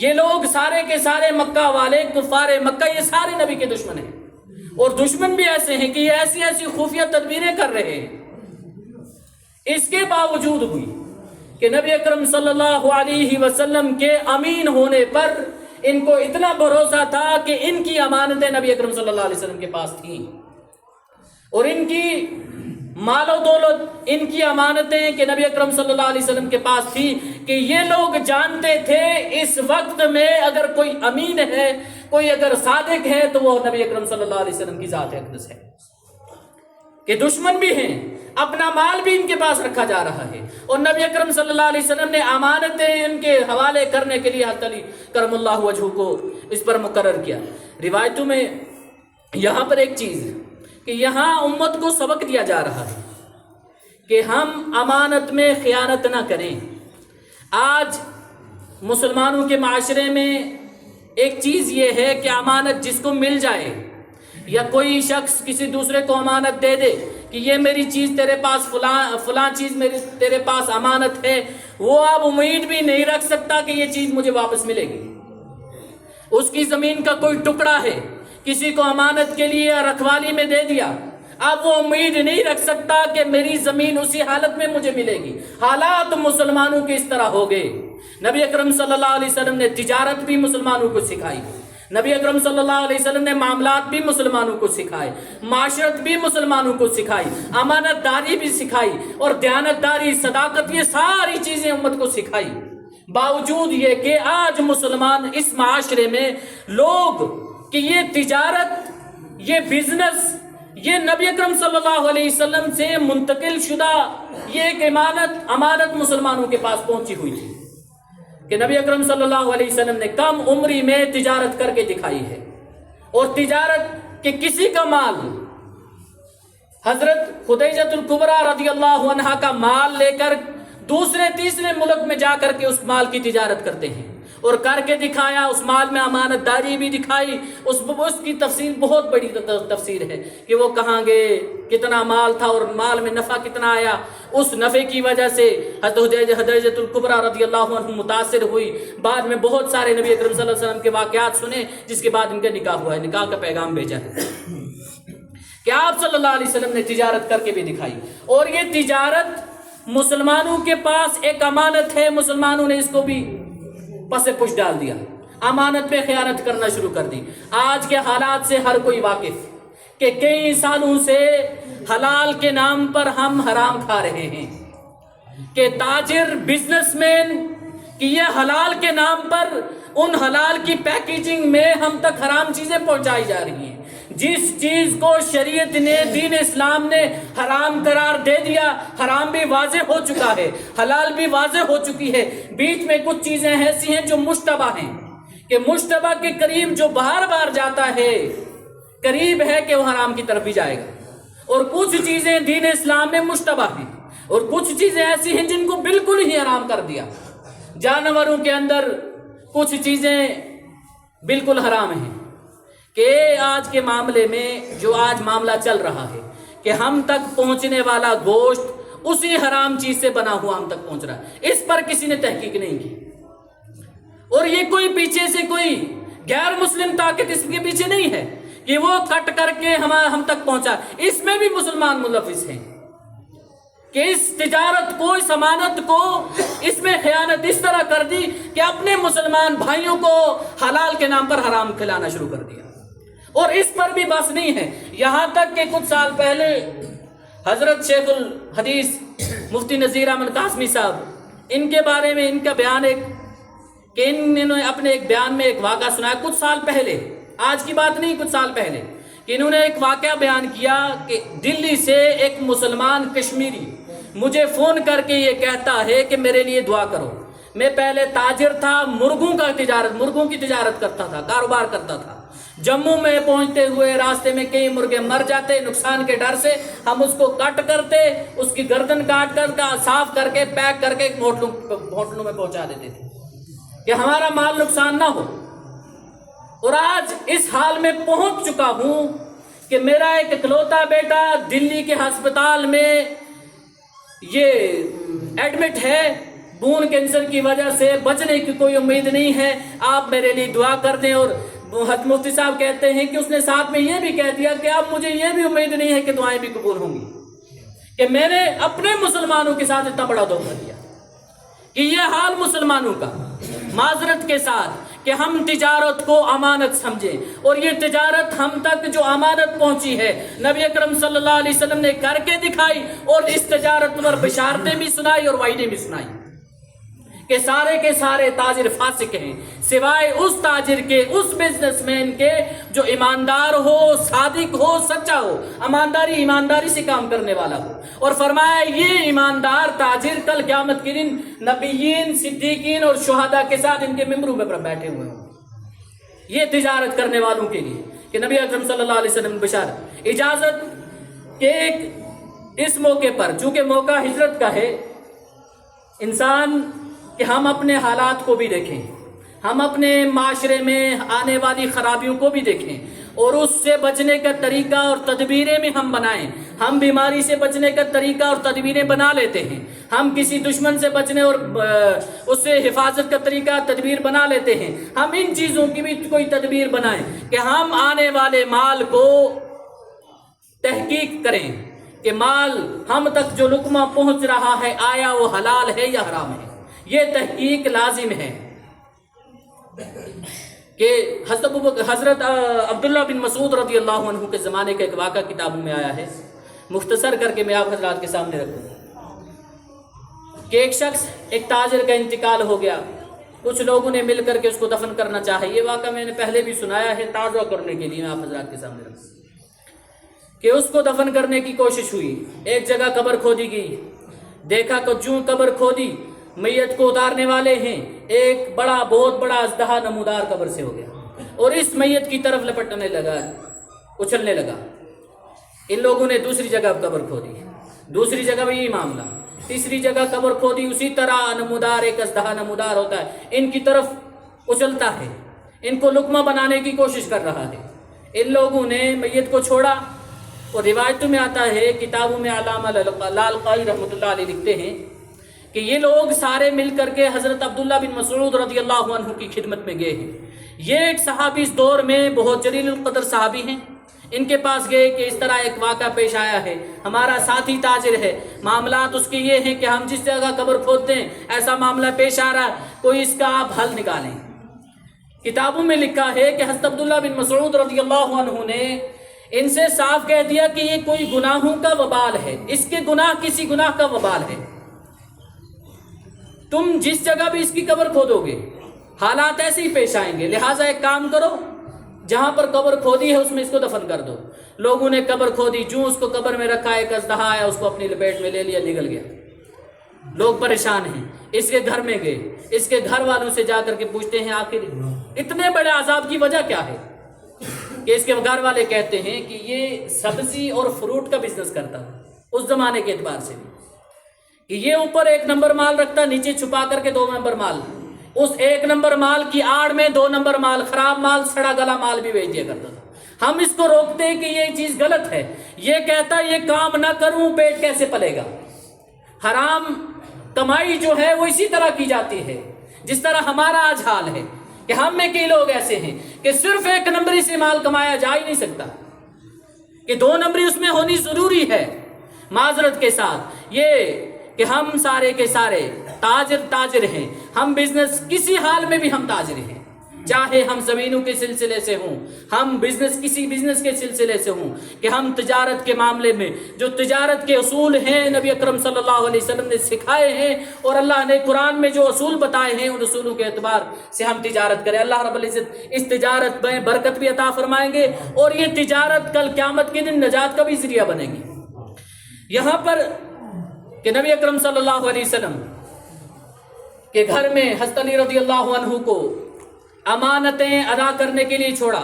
یہ لوگ سارے کے سارے مکہ والے، کفار مکہ، یہ سارے نبی کے دشمن ہیں، اور دشمن بھی ایسے ہیں کہ یہ ایسی ایسی خفیہ تدبیریں کر رہے ہیں۔ اس کے باوجود ہوئی کہ نبی اکرم صلی اللہ علیہ وسلم کے امین ہونے پر ان کو اتنا بھروسہ تھا کہ ان کی امانتیں نبی اکرم صلی اللہ علیہ وسلم کے پاس تھیں، اور ان کی مال و دولت، ان کی امانتیں کہ نبی اکرم صلی اللہ علیہ وسلم کے پاس تھی، کہ یہ لوگ جانتے تھے اس وقت میں اگر کوئی امین ہے، کوئی اگر صادق ہے، تو وہ نبی اکرم صلی اللہ علیہ وسلم کی ذات اقدس ہے، کہ دشمن بھی ہیں، اپنا مال بھی ان کے پاس رکھا جا رہا ہے، اور نبی اکرم صلی اللہ علیہ وسلم نے امانتیں ان کے حوالے کرنے کے لیے حضرت علی کرم اللہ وجہہ کو اس پر مقرر کیا۔ روایتوں میں یہاں پر ایک چیز کہ یہاں امت کو سبق دیا جا رہا ہے کہ ہم امانت میں خیانت نہ کریں۔ آج مسلمانوں کے معاشرے میں ایک چیز یہ ہے کہ امانت جس کو مل جائے یا کوئی شخص کسی دوسرے کو امانت دے دے کہ یہ میری چیز تیرے پاس فلاں چیز میری تیرے پاس امانت ہے، وہ اب امید بھی نہیں رکھ سکتا کہ یہ چیز مجھے واپس ملے گی۔ اس کی زمین کا کوئی ٹکڑا ہے، کسی کو امانت کے لیے رکھوالی میں دے دیا، اب وہ امید نہیں رکھ سکتا کہ میری زمین اسی حالت میں مجھے ملے گی۔ حالات مسلمانوں کے اس طرح ہو گئے۔ نبی اکرم صلی اللہ علیہ وسلم نے تجارت بھی مسلمانوں کو سکھائی، نبی اکرم صلی اللہ علیہ وسلم نے معاملات بھی مسلمانوں کو سکھائے، معاشرت بھی مسلمانوں کو سکھائی، امانت داری بھی سکھائی، اور دیانتداری، صداقت، یہ ساری چیزیں امت کو سکھائی۔ باوجود یہ کہ آج مسلمان اس معاشرے میں لوگ کہ یہ تجارت، یہ بزنس، یہ نبی اکرم صلی اللہ علیہ وسلم سے منتقل شدہ یہ ایک امانت مسلمانوں کے پاس پہنچی ہوئی تھی کہ نبی اکرم صلی اللہ علیہ وسلم نے کم عمری میں تجارت کر کے دکھائی ہے، اور تجارت کہ کسی کا مال، حضرت خدیجہ الکبریٰ رضی اللہ عنہا کا مال لے کر دوسرے تیسرے ملک میں جا کر کے اس مال کی تجارت کرتے ہیں، اور کر کے دکھایا، اس مال میں امانت داری بھی دکھائی۔ اس کی تفصیل بہت بڑی تفصیل ہے کہ وہ کہاں گئے، کتنا مال تھا اور مال میں نفع کتنا آیا۔ اس نفع کی وجہ سے حضرت خدیجہ الکبریٰ رضی اللہ عنہ متاثر ہوئی، بعد میں بہت سارے نبی اکرم صلی اللہ علیہ وسلم کے واقعات سنے، جس کے بعد ان کا نکاح ہوا ہے، نکاح کا پیغام بھیجا ہے کہ آپ صلی اللہ علیہ وسلم نے تجارت کر کے بھی دکھائی۔ اور یہ تجارت مسلمانوں کے پاس ایک امانت ہے، مسلمانوں نے اس کو بھی پس پش ڈال دیا، امانت پہ خیانت کرنا شروع کر دی۔ آج کے حالات سے ہر کوئی واقف کہ کئی سالوں سے حلال کے نام پر ہم حرام کھا رہے ہیں، کہ تاجر، بزنس مین کہ یہ حلال کے نام پر ان حلال کی پیکیجنگ میں ہم تک حرام چیزیں پہنچائی جا رہی ہیں۔ جس چیز کو شریعت نے، دین اسلام نے حرام قرار دے دیا، حرام بھی واضح ہو چکا ہے، حلال بھی واضح ہو چکی ہے، بیچ میں کچھ چیزیں ایسی ہیں جو مشتبہ ہیں، کہ مشتبہ کے قریب جو بار بار جاتا ہے قریب ہے کہ وہ حرام کی طرف بھی جائے گا، اور کچھ چیزیں دین اسلام میں مشتبہ ہیں، اور کچھ چیزیں ایسی ہیں جن کو بالکل ہی حرام کر دیا۔ جانوروں کے اندر کچھ چیزیں بالکل حرام ہیں، کہ آج کے معاملے میں جو آج معاملہ چل رہا ہے کہ ہم تک پہنچنے والا گوشت اسی حرام چیز سے بنا ہوا ہم تک پہنچ رہا ہے، اس پر کسی نے تحقیق نہیں کی، اور یہ کوئی پیچھے سے کوئی غیر مسلم طاقت اس کے پیچھے نہیں ہے کہ وہ کٹ کر کے ہم تک پہنچا۔ اس میں بھی مسلمان ملوث ہیں کہ اس تجارت کو، اس امانت کو، اس میں خیانت اس طرح کر دی کہ اپنے مسلمان بھائیوں کو حلال کے نام پر حرام کھلانا شروع کر دیا۔ اور اس پر بھی بس نہیں ہے، یہاں تک کہ کچھ سال پہلے حضرت شیخ الحدیث مفتی نذیر احمد قاسمی صاحب، ان کے بارے میں ان کا بیان کہ انہوں نے اپنے ایک بیان میں ایک واقعہ سنایا کچھ سال پہلے، آج کی بات نہیں، کچھ سال پہلے، کہ انہوں نے ایک واقعہ بیان کیا کہ دلی سے ایک مسلمان کشمیری مجھے فون کر کے یہ کہتا ہے کہ میرے لیے دعا کرو۔ میں پہلے تاجر تھا، مرغوں کی تجارت کرتا تھا، کاروبار کرتا تھا۔ جموں میں پہنچتے ہوئے راستے میں کئی مرغے مر جاتے، نقصان کے ڈر سے ہم اس کو کٹ کرتے، اس کی گردن کاٹ کر صاف کر کے پیک کر کے ہوٹلوں میں پہنچا دیتے تھے کہ ہمارا مال نقصان نہ ہو۔ اور آج اس حال میں پہنچ چکا ہوں کہ میرا ایک اکلوتا بیٹا دلی کے ہسپتال میں یہ ایڈمٹ ہے، بون کینسر کی وجہ سے بچنے کی کوئی امید نہیں ہے، آپ میرے لیے دعا کر دیں۔ اور مفتی صاحب کہتے ہیں کہ اس نے ساتھ میں یہ بھی کہہ دیا کہ اب مجھے یہ بھی امید نہیں ہے کہ دعائیں بھی قبول ہوں گی، کہ میں نے اپنے مسلمانوں کے ساتھ اتنا بڑا دھوکہ دیا۔ کہ یہ حال مسلمانوں کا، معذرت کے ساتھ، کہ ہم تجارت کو امانت سمجھیں، اور یہ تجارت ہم تک جو امانت پہنچی ہے نبی اکرم صلی اللہ علیہ وسلم نے کر کے دکھائی، اور اس تجارت پر بشارتیں بھی سنائی اور وعیدیں بھی سنائی کہ سارے کے سارے تاجر فاسق ہیں سوائے اس تاجر کے، اس بزنس مین کے جو ایماندار ہو، صادق ہو، سچا ہو، ایمانداری سے کام کرنے والا ہو۔ اور فرمایا یہ ایماندار تاجر کل قیامت کے دن نبیین، صدیقین اور شہداء کے ساتھ ان کے ممبروں پر بیٹھے ہوئے ہوں۔ یہ تجارت کرنے والوں کے لیے کہ نبی اکرم صلی اللہ علیہ وسلم بشارت۔ اجازت کہ اس موقع پر چونکہ موقع ہجرت کا ہے، انسان کہ ہم اپنے حالات کو بھی دیکھیں، ہم اپنے معاشرے میں آنے والی خرابیوں کو بھی دیکھیں اور اس سے بچنے کا طریقہ اور تدبیریں بھی ہم بنائیں. ہم بیماری سے بچنے کا طریقہ اور تدبیریں بنا لیتے ہیں. ہم کسی دشمن سے بچنے اور اس سے حفاظت کا طریقہ تدبیر بنا لیتے ہیں. ہم ان چیزوں کی بھی کوئی تدبیر بنائیں کہ ہم آنے والے مال کو تحقیق کریں کہ مال ہم تک جو لقمہ پہنچ رہا ہے آیا وہ حلال ہے یا حرام ہے. یہ تحقیق لازم ہے کہ حضرت عبداللہ بن مسعود رضی اللہ عنہ کے زمانے کا ایک واقعہ کتابوں میں آیا ہے. مختصر کر کے میں آپ حضرات کے سامنے رکھوں کہ ایک شخص ایک تاجر کا انتقال ہو گیا. کچھ لوگوں نے مل کر کے اس کو دفن کرنا چاہا. یہ واقعہ میں نے پہلے بھی سنایا ہے, تازہ کرنے کے لیے میں آپ حضرات کے سامنے رکھوں کہ اس کو دفن کرنے کی کوشش ہوئی. ایک جگہ قبر کھودی گئی. دیکھا کہ جوں قبر کھودی, میت کو اتارنے والے ہیں, ایک بہت بڑا اژدہا نمودار قبر سے ہو گیا اور اس میت کی طرف لپٹنے لگا, اچھلنے لگا. ان لوگوں نے دوسری جگہ قبر کھودی, دوسری جگہ بھی یہ معاملہ, تیسری جگہ قبر کھودی, اسی طرح نمودار, ایک اژدہا نمودار ہوتا ہے, ان کی طرف اچھلتا ہے, ان کو لقمہ بنانے کی کوشش کر رہا ہے. ان لوگوں نے میت کو چھوڑا اور روایتوں میں آتا ہے, کتابوں میں علامہ لالقائی رحمۃ اللہ علیہ لکھتے ہیں کہ یہ لوگ سارے مل کر کے حضرت عبداللہ بن مسعود رضی اللہ عنہ کی خدمت میں گئے ہیں. یہ ایک صحابی اس دور میں بہت جلیل القدر صحابی ہیں. ان کے پاس گئے کہ اس طرح ایک واقعہ پیش آیا ہے, ہمارا ساتھی تاجر ہے, معاملات اس کے یہ ہیں کہ ہم جس جگہ قبر کھودتے ہیں ایسا معاملہ پیش آ رہا ہے, کوئی اس کا آپ حل نکالیں. کتابوں میں لکھا ہے کہ حضرت عبداللہ بن مسعود رضی اللہ عنہ نے ان سے صاف کہہ دیا کہ یہ کوئی گناہوں کا وبال ہے, اس کے گناہ کسی گناہ کا وبال ہے. تم جس جگہ بھی اس کی قبر کھودو گے حالات ایسے ہی پیش آئیں گے, لہٰذا ایک کام کرو, جہاں پر قبر کھودی ہے اس میں اس کو دفن کر دو. لوگوں نے قبر کھودی, جو اس کو قبر میں رکھا, ایک اژدہا آیا, اس کو اپنی لپیٹ میں لے لیا, نکل گیا. لوگ پریشان ہیں. اس کے گھر میں گئے, اس کے گھر والوں سے جا کر کے پوچھتے ہیں آخر اتنے بڑے عذاب کی وجہ کیا ہے؟ کہ اس کے گھر والے کہتے ہیں کہ یہ سبزی اور فروٹ کا بزنس کرتا تھا اس زمانے کے اعتبار سے بھی, کہ یہ اوپر 1 نمبر مال رکھتا, نیچے چھپا کر کے 2 نمبر مال, اس 1 نمبر مال کی آڑ میں 2 نمبر مال, خراب مال, سڑا گلا مال بھی بیچ دیا کرتا تھا. ہم اس کو روکتے کہ یہ چیز غلط ہے, یہ کہتا یہ کام نہ کروں پیٹ کیسے پلے گا. حرام کمائی جو ہے وہ اسی طرح کی جاتی ہے جس طرح ہمارا آج حال ہے کہ ہم میں کئی لوگ ایسے ہیں کہ صرف 1 نمبری سے مال کمایا جا ہی نہیں سکتا, کہ 2 نمبری اس میں ہونی ضروری ہے. معذرت کے ساتھ یہ کہ ہم سارے کے سارے تاجر ہیں, ہم بزنس کسی حال میں بھی ہم تاجر ہیں, چاہے ہم زمینوں کے سلسلے سے ہوں, ہم کسی بزنس کے سلسلے سے ہوں, کہ ہم تجارت کے معاملے میں جو تجارت کے اصول ہیں نبی اکرم صلی اللہ علیہ وسلم نے سکھائے ہیں اور اللہ نے قرآن میں جو اصول بتائے ہیں ان اصولوں کے اعتبار سے ہم تجارت کریں. اللہ رب العزت اس تجارت میں برکت بھی عطا فرمائیں گے اور یہ تجارت کل قیامت کے دن نجات کا بھی ذریعہ بنے گی. یہاں پر کہ نبی اکرم صلی اللہ علیہ وسلم کے گھر میں حضرت علی رضی اللہ عنہ کو امانتیں ادا کرنے کے لیے چھوڑا,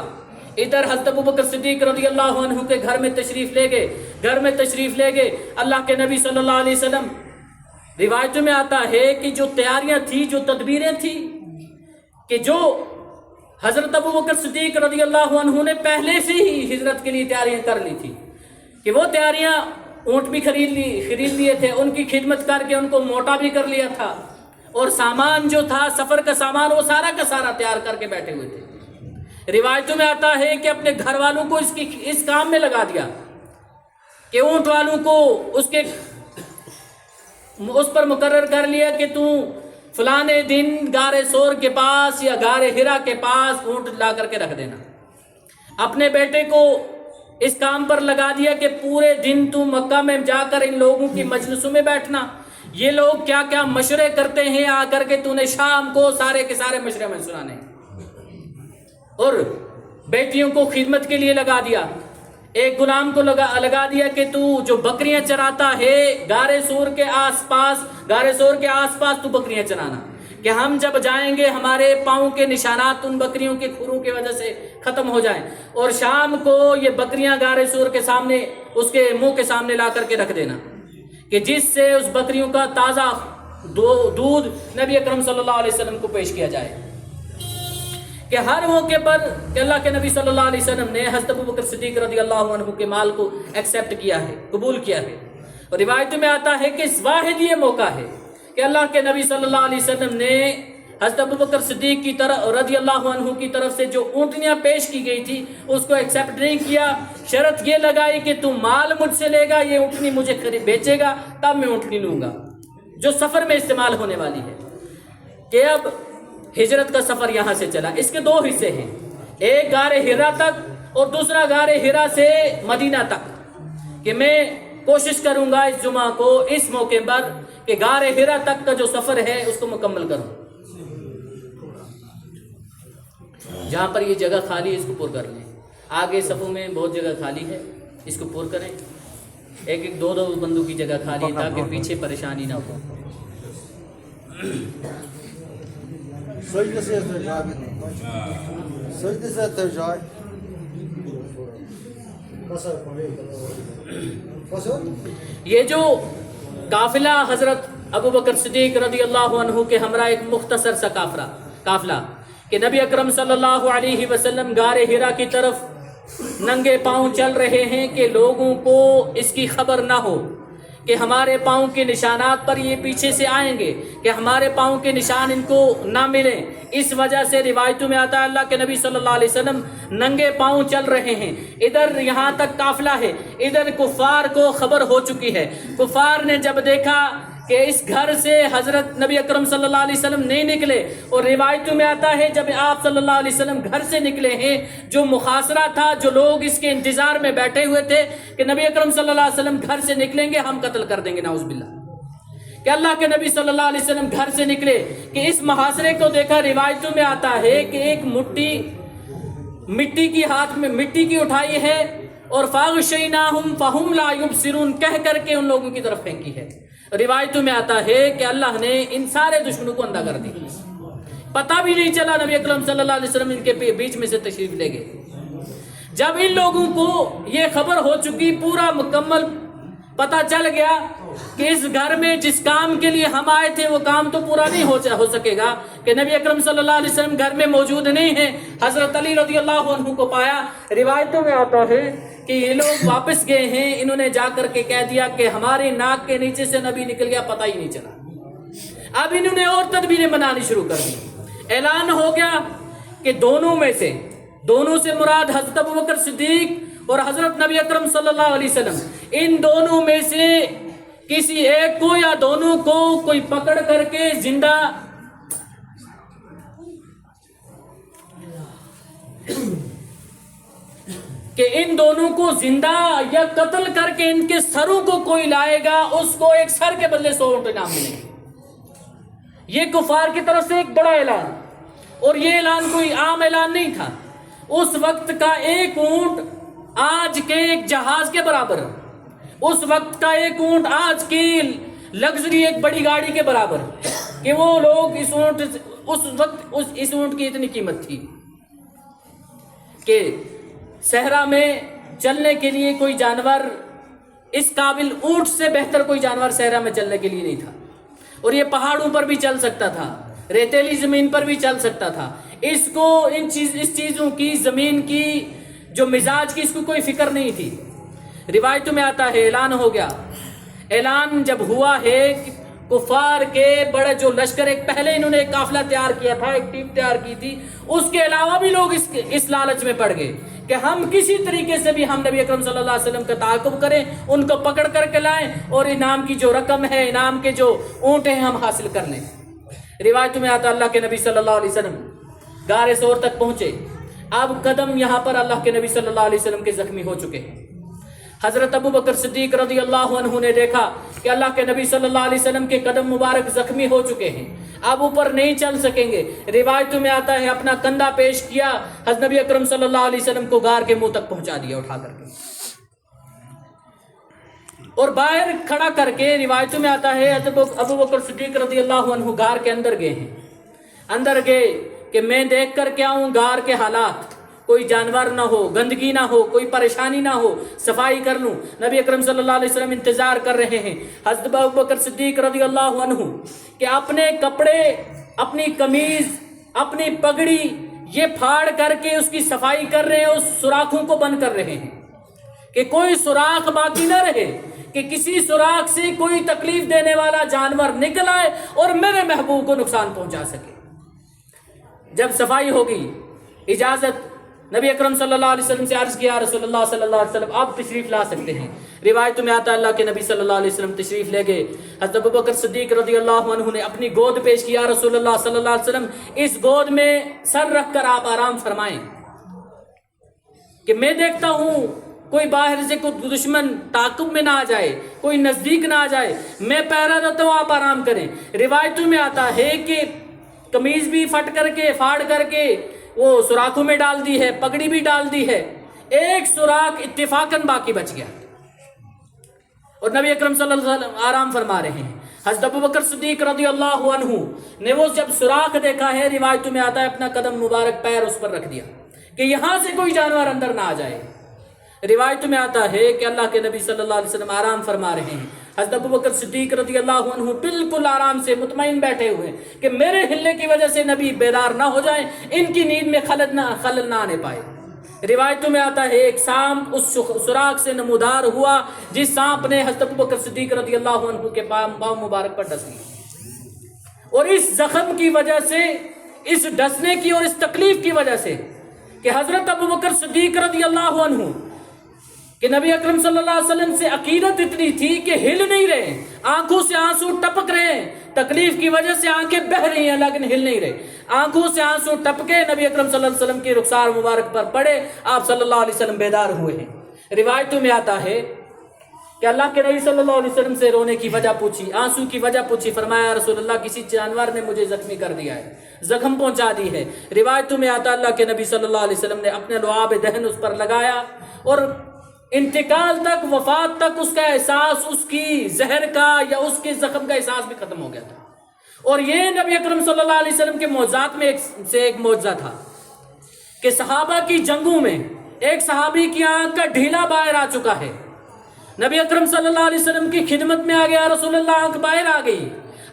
ادھر حضرت ابوبکر صدیق رضی اللہ عنہ کے گھر میں تشریف لے گئے. اللہ کے نبی صلی اللہ علیہ وسلم, روایتوں میں آتا ہے کہ جو تیاریاں تھی, جو تدبیریں تھی, کہ جو حضرت ابوبکر صدیق رضی اللہ عنہ نے پہلے سے ہی ہجرت کے لیے تیاریاں کر لی تھی, کہ وہ تیاریاں اونٹ بھی خرید لیے تھے, ان کی خدمت کر کے ان کو موٹا بھی کر لیا تھا, اور سامان جو تھا سفر کا سامان وہ سارا کا سارا تیار کر کے بیٹھے ہوئے تھے. روایتوں میں آتا ہے کہ اپنے گھر والوں کو اس کام میں لگا دیا کہ اونٹ والوں کو اس پر مقرر کر لیا کہ تو فلانے دن غار سور کے پاس یا غار ہرا کے پاس اونٹ لا کر کے رکھ دینا. اپنے بیٹے کو اس کام پر لگا دیا کہ پورے دن تو مکہ میں جا کر ان لوگوں کی مجلسوں میں بیٹھنا, یہ لوگ کیا کیا مشورے کرتے ہیں آ کر کے تو نے شام کو سارے کے سارے مشورے میں سنانے. اور بیٹیوں کو خدمت کے لیے لگا دیا, ایک غلام کو لگا دیا کہ تو جو بکریاں چراتا ہے غار سور کے آس پاس تو بکریاں چرانا, کہ ہم جب جائیں گے ہمارے پاؤں کے نشانات ان بکریوں کے کھروں کی وجہ سے ختم ہو جائیں, اور شام کو یہ بکریاں غار سور کے سامنے, اس کے منہ کے سامنے لا کر کے رکھ دینا, کہ جس سے اس بکریوں کا تازہ دودھ نبی اکرم صلی اللہ علیہ وسلم کو پیش کیا جائے. کہ ہر موقع پر کہ اللہ کے نبی صلی اللہ علیہ وسلم نے حضرت ابوبکر صدیق رضی اللہ عنہ کے مال کو ایکسیپٹ کیا ہے، قبول کیا ہے. اور روایتوں میں آتا ہے کہ اس واحد یہ موقع ہے کہ اللہ کے نبی صلی اللہ علیہ وسلم نے حضرت ابوبکر صدیق کی طرف رضی اللہ عنہ کی طرف سے جو اونٹنیاں پیش کی گئی تھی اس کو ایکسیپٹ نہیں کیا. شرط یہ لگائی کہ تم مال مجھ سے لے گا، یہ اونٹنی مجھے بیچے گا تب میں اونٹنی لوں گا جو سفر میں استعمال ہونے والی ہے. کہ اب ہجرت کا سفر یہاں سے چلا. اس کے دو حصے ہیں، ایک غار حرا تک اور دوسرا غار حرا سے مدینہ تک. کہ میں کوشش کروں گا اس جمعہ کو اس موقع پر کہ غار حرا تک کا جو سفر ہے اس کو مکمل کروں. جہاں پر یہ جگہ خالی ہے اس کو پر کر لیں. آگے صفوں میں بہت جگہ خالی ہے، اس کو پر کریں. ایک ایک دو بندوں کی جگہ خالی ہے تاکہ پیچھے پریشانی نہ ہو. یہ جو قافلہ حضرت ابوبکر صدیق رضی اللہ عنہ کے ہمراہ ایک مختصر سا قافلہ کہ نبی اکرم صلی اللہ علیہ وسلم غار حرا کی طرف ننگے پاؤں چل رہے ہیں کہ لوگوں کو اس کی خبر نہ ہو کہ ہمارے پاؤں کے نشانات پر یہ پیچھے سے آئیں گے، کہ ہمارے پاؤں کے نشان ان کو نہ ملیں. اس وجہ سے روایتوں میں آتا ہے اللہ کے نبی صلی اللہ علیہ وسلم ننگے پاؤں چل رہے ہیں. ادھر یہاں تک قافلہ ہے، ادھر کفار کو خبر ہو چکی ہے. کفار نے جب دیکھا کہ اس گھر سے حضرت نبی اکرم صلی اللہ علیہ وسلم نہیں نکلے، اور روایتوں میں آتا ہے جب آپ صلی اللہ علیہ وسلم گھر سے نکلے ہیں جو محاصرہ تھا، جو لوگ اس کے انتظار میں بیٹھے ہوئے تھے کہ نبی اکرم صلی اللہ علیہ وسلم گھر سے نکلیں گے ہم قتل کر دیں گے نعوذ باللہ، کہ اللہ کے نبی صلی اللہ علیہ وسلم گھر سے نکلے کہ اس محاصرے کو دیکھا. روایتوں میں آتا ہے کہ ایک مٹی کی ہاتھ میں مٹی کی اٹھائی ہے اور فاغشیناہم فہم لا یبصرون کہہ کر کے ان لوگوں کی طرف پھینکی ہے. روایتوں میں آتا ہے کہ اللہ نے ان سارے دشمنوں کو اندھا کر دی، پتہ بھی نہیں چلا. نبی اکرم صلی اللہ علیہ وسلم ان کے بیچ میں سے تشریف لے گئے. جب ان لوگوں کو یہ خبر ہو چکی، پورا مکمل پتہ چل گیا کہ اس گھر میں جس کام کے لیے ہم آئے تھے وہ کام تو پورا نہیں ہو سکے گا، کہ نبی اکرم صلی اللہ علیہ وسلم گھر میں موجود نہیں ہیں. حضرت علی رضی اللہ عنہ کو پایا. روایتوں میں آتا ہے کہ یہ لوگ واپس گئے ہیں، انہوں نے جا کر کے کہہ دیا کہ ہماری ناک کے نیچے سے نبی نکل گیا، پتہ ہی نہیں چلا. اب انہوں نے اور تدبیریں بنانی شروع کر دی. اعلان ہو گیا کہ دونوں سے مراد حضرت ابوبکر صدیق اور حضرت نبی اکرم صلی اللہ علیہ وسلم، ان دونوں میں سے کسی ایک کو یا دونوں کو کوئی پکڑ کر کے زندہ کہ ان دونوں کو زندہ یا قتل کر کے ان کے سروں کو کوئی لائے گا، اس کو ایک سر کے بدلے 100 اونٹ انعام ملیں گے. یہ کفار کی طرف سے ایک بڑا اعلان، اور یہ اعلان کوئی عام اعلان نہیں تھا. اس وقت کا ایک اونٹ آج کے ایک جہاز کے برابر، اس وقت کا ایک اونٹ آج کی لگژری ایک بڑی گاڑی کے برابر، کہ وہ لوگ اس وقت اس اونٹ کی اتنی قیمت تھی کہ صحرا میں چلنے کے لیے کوئی جانور اس قابل اونٹ سے بہتر کوئی جانور صحرا میں چلنے کے لیے نہیں تھا. اور یہ پہاڑوں پر بھی چل سکتا تھا، ریتیلی زمین پر بھی چل سکتا تھا. اس کو اس چیزوں کی، زمین کی جو مزاج کی، اس کو کوئی فکر نہیں تھی. روایتوں میں آتا ہے اعلان ہو گیا. اعلان جب ہوا ہے کفار کے بڑے جو لشکر، ایک پہلے انہوں نے ایک قافلہ تیار کیا تھا، ایک ٹیم تیار کی تھی، اس کے علاوہ بھی لوگ اس لالچ میں پڑ گئے کہ ہم کسی طریقے سے بھی ہم نبی اکرم صلی اللہ علیہ وسلم کا تعاقب کریں، ان کو پکڑ کر کے لائیں اور انعام کی جو رقم ہے، انعام کے جو اونٹ ہیں ہم حاصل کر لیں. روایتوں میں آتا اللہ کے نبی صلی اللہ علیہ وسلم غار ثور تک پہنچے. اب قدم یہاں پر اللہ کے نبی صلی اللہ علیہ وسلم کے زخمی ہو چکے ہیں. حضرت ابوبکر صدیق رضی اللہ عنہ نے دیکھا کہ اللہ کے نبی صلی اللہ علیہ وسلم کے قدم مبارک زخمی ہو چکے ہیں، اب اوپر نہیں چل سکیں گے. روایتوں میں آتا ہے اپنا کندھا پیش کیا، حضرت نبی اکرم صلی اللہ علیہ وسلم کو غار کے منہ تک پہنچا دیا اٹھا کر کے، اور باہر کھڑا کر کے. روایتوں میں آتا ہے حضرت ابوبکر صدیق رضی اللہ عنہ غار کے اندر گئے ہیں. اندر گئے کہ میں دیکھ کر کے آؤں غار کے حالات، کوئی جانور نہ ہو، گندگی نہ ہو، کوئی پریشانی نہ ہو، صفائی کر لوں. نبی اکرم صلی اللہ علیہ وسلم انتظار کر رہے ہیں. حضرت ابوبکر صدیق رضی اللہ عنہ کہ اپنے کپڑے، اپنی قمیض، اپنی پگڑی یہ پھاڑ کر کے اس کی صفائی کر رہے ہیں، اس سوراخوں کو بند کر رہے ہیں کہ کوئی سوراخ باقی نہ رہے، کہ کسی سوراخ سے کوئی تکلیف دینے والا جانور نکل آئے اور میرے محبوب کو نقصان پہنچا سکے۔ جب صفائی ہوگی، اجازت نبی اکرم صلی اللہ علیہ وسلم سے عرض کیا، رسول اللہ صلی اللہ علیہ وسلم آپ تشریف لا سکتے ہیں۔ روایتوں میں آتا ہے اللہ کے نبی صلی اللہ علیہ وسلم تشریف لے گئے۔ حضرت ابوبکر صدیق رضی اللہ عنہ نے اپنی گود پیش کیا، رسول اللہ صلی اللہ علیہ وسلم اس گود میں سر رکھ کر آپ آرام فرمائیں کہ میں دیکھتا ہوں کوئی باہر سے کوئی دشمن تعاقب میں نہ آ جائے، کوئی نزدیک نہ آ جائے، میں پہرا دیتا ہوں، آپ آرام کریں۔ روایتوں میں آتا ہے کہ قمیض بھی پھٹ کر کے پھاڑ کر کے وہ سوراخوں میں ڈال دی ہے، پگڑی بھی ڈال دی ہے، ایک سوراخ اتفاقاً باقی بچ گیا اور نبی اکرم صلی اللہ علیہ وسلم آرام فرما رہے ہیں۔ حضرت ابوبکر صدیق رضی اللہ عنہ نے وہ جب سوراخ دیکھا ہے، روایتوں میں آتا ہے اپنا قدم مبارک پیر اس پر رکھ دیا کہ یہاں سے کوئی جانور اندر نہ آ جائے۔ روایتوں میں آتا ہے کہ اللہ کے نبی صلی اللہ علیہ وسلم آرام فرما رہے ہیں، حضرت ابوبکر صدیق رضی اللہ عنہ بالکل آرام سے مطمئن بیٹھے ہوئے کہ میرے ہلنے کی وجہ سے نبی بیدار نہ ہو جائیں، ان کی نیند میں خلل نہ آنے پائے۔ روایتوں میں آتا ہے ایک سانپ اس سوراخ سے نمودار ہوا، جس سانپ نے حضرت ابوبکر صدیق رضی اللہ عنہ کے پاؤں مبارک پر ڈس لیا، اور اس زخم کی وجہ سے، اس ڈسنے کی اور اس تکلیف کی وجہ سے کہ حضرت ابوبکر صدیق رضی اللہ عنہ کہ نبی اکرم صلی اللہ علیہ وسلم سے عقیدت اتنی تھی کہ ہل نہیں رہے، آنکھوں سے آنسو ٹپک رہے ہیں، تکلیف کی وجہ سے آنکھیں بہ رہی ہیں لیکن ہل نہیں رہے، آنکھوں سے آنسو ٹپکے، نبی اکرم صلی اللہ علیہ وسلم کی رخسار مبارک پر پڑے، آپ صلی اللہ علیہ وسلم بیدار ہوئے ہیں۔ روایتوں میں آتا ہے کہ اللہ کے نبی صلی اللہ علیہ وسلم سے رونے کی وجہ پوچھی، آنسو کی وجہ پوچھی، فرمایا رسول اللہ کسی جانور نے مجھے زخمی کر دیا ہے، زخم پہنچا دی ہے۔ روایتوں میں آتا اللہ کے نبی صلی اللہ علیہ وسلم نے اپنے لعاب دہن اس پر لگایا اور انتقال تک، وفات تک اس کا احساس، اس کی زہر کا یا اس کے زخم کا احساس بھی ختم ہو گیا تھا۔ اور یہ نبی اکرم صلی اللہ علیہ وسلم کے معجزات میں ایک معجزہ تھا کہ صحابہ کی جنگوں میں ایک صحابی کی آنکھ کا ڈھیلا باہر آ چکا ہے، نبی اکرم صلی اللہ علیہ وسلم کی خدمت میں آ گیا، رسول اللہ آنکھ باہر آ گئی،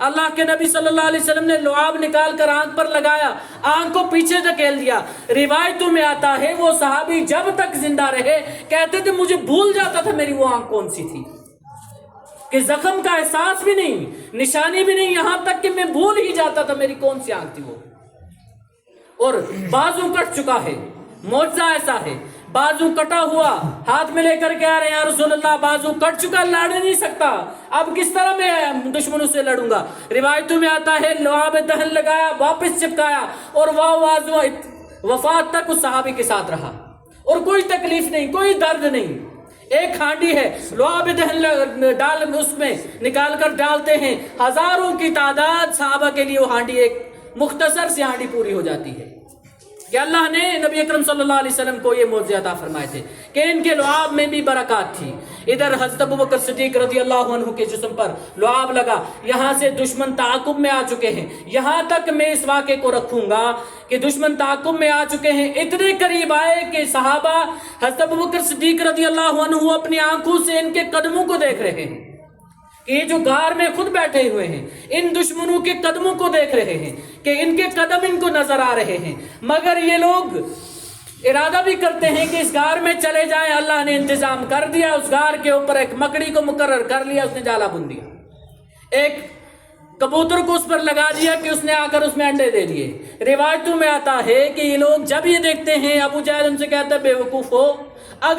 اللہ کے نبی صلی اللہ علیہ وسلم نے لعاب نکال کر آنکھ پر لگایا، آنکھ کو پیچھے دھکیل دیا۔ روایتوں میں آتا ہے وہ صحابی جب تک زندہ رہے کہتے تھے مجھے بھول جاتا تھا میری وہ آنکھ کون سی تھی، کہ زخم کا احساس بھی نہیں، نشانی بھی نہیں، یہاں تک کہ میں بھول ہی جاتا تھا میری کون سی آنکھ تھی وہ۔ اور بازو کٹ چکا ہے، معجزہ ایسا ہے، بازو کٹا ہوا ہاتھ میں لے کر کے آ رہے ہیں، رسول اللہ بازو کٹ چکا، لڑ نہیں سکتا، اب کس طرح میں دشمنوں سے لڑوں گا۔ روایتوں میں آتا ہے لعاب دہن لگایا، واپس چپکایا، اور وفات تک اس صحابی کے ساتھ رہا، اور کوئی تکلیف نہیں، کوئی درد نہیں۔ ایک ہانڈی ہے، لعاب دہن ڈال اس میں نکال کر ڈالتے ہیں، ہزاروں کی تعداد صحابہ کے لیے وہ ہانڈی ایک مختصر سی ہانڈی پوری ہو جاتی ہے، کہ اللہ نے نبی اکرم صلی اللہ علیہ وسلم کو یہ معجزے عطا فرمائے تھے کہ ان کے لعاب میں بھی برکات تھی۔ ادھر حضرت ابوبکر صدیق رضی اللہ عنہ کے جسم پر لعاب لگا، یہاں سے دشمن تعاقب میں آ چکے ہیں، یہاں تک میں اس واقعے کو رکھوں گا کہ دشمن تعاقب میں آ چکے ہیں، اتنے قریب آئے کہ صحابہ حضرت ابوبکر صدیق رضی اللہ عنہ اپنی آنکھوں سے ان کے قدموں کو دیکھ رہے ہیں، کہ یہ جو غار میں خود بیٹھے ہوئے ہیں ان دشمنوں کے قدموں کو دیکھ رہے ہیں، کہ ان کے قدم ان کو نظر آ رہے ہیں، مگر یہ لوگ ارادہ بھی کرتے ہیں کہ اس غار میں چلے جائیں، اللہ نے انتظام کر دیا، اس غار کے اوپر ایک مکڑی کو مقرر کر لیا، اس نے جالا بن دیا، ایک کبوتر کو اس پر لگا دیا کہ اس نے آ کر اس میں انڈے دے دیے۔ روایتوں میں آتا ہے کہ یہ لوگ جب یہ دیکھتے ہیں، ابو جہل ان سے کہتا ہے بے وقوف ہو، اگر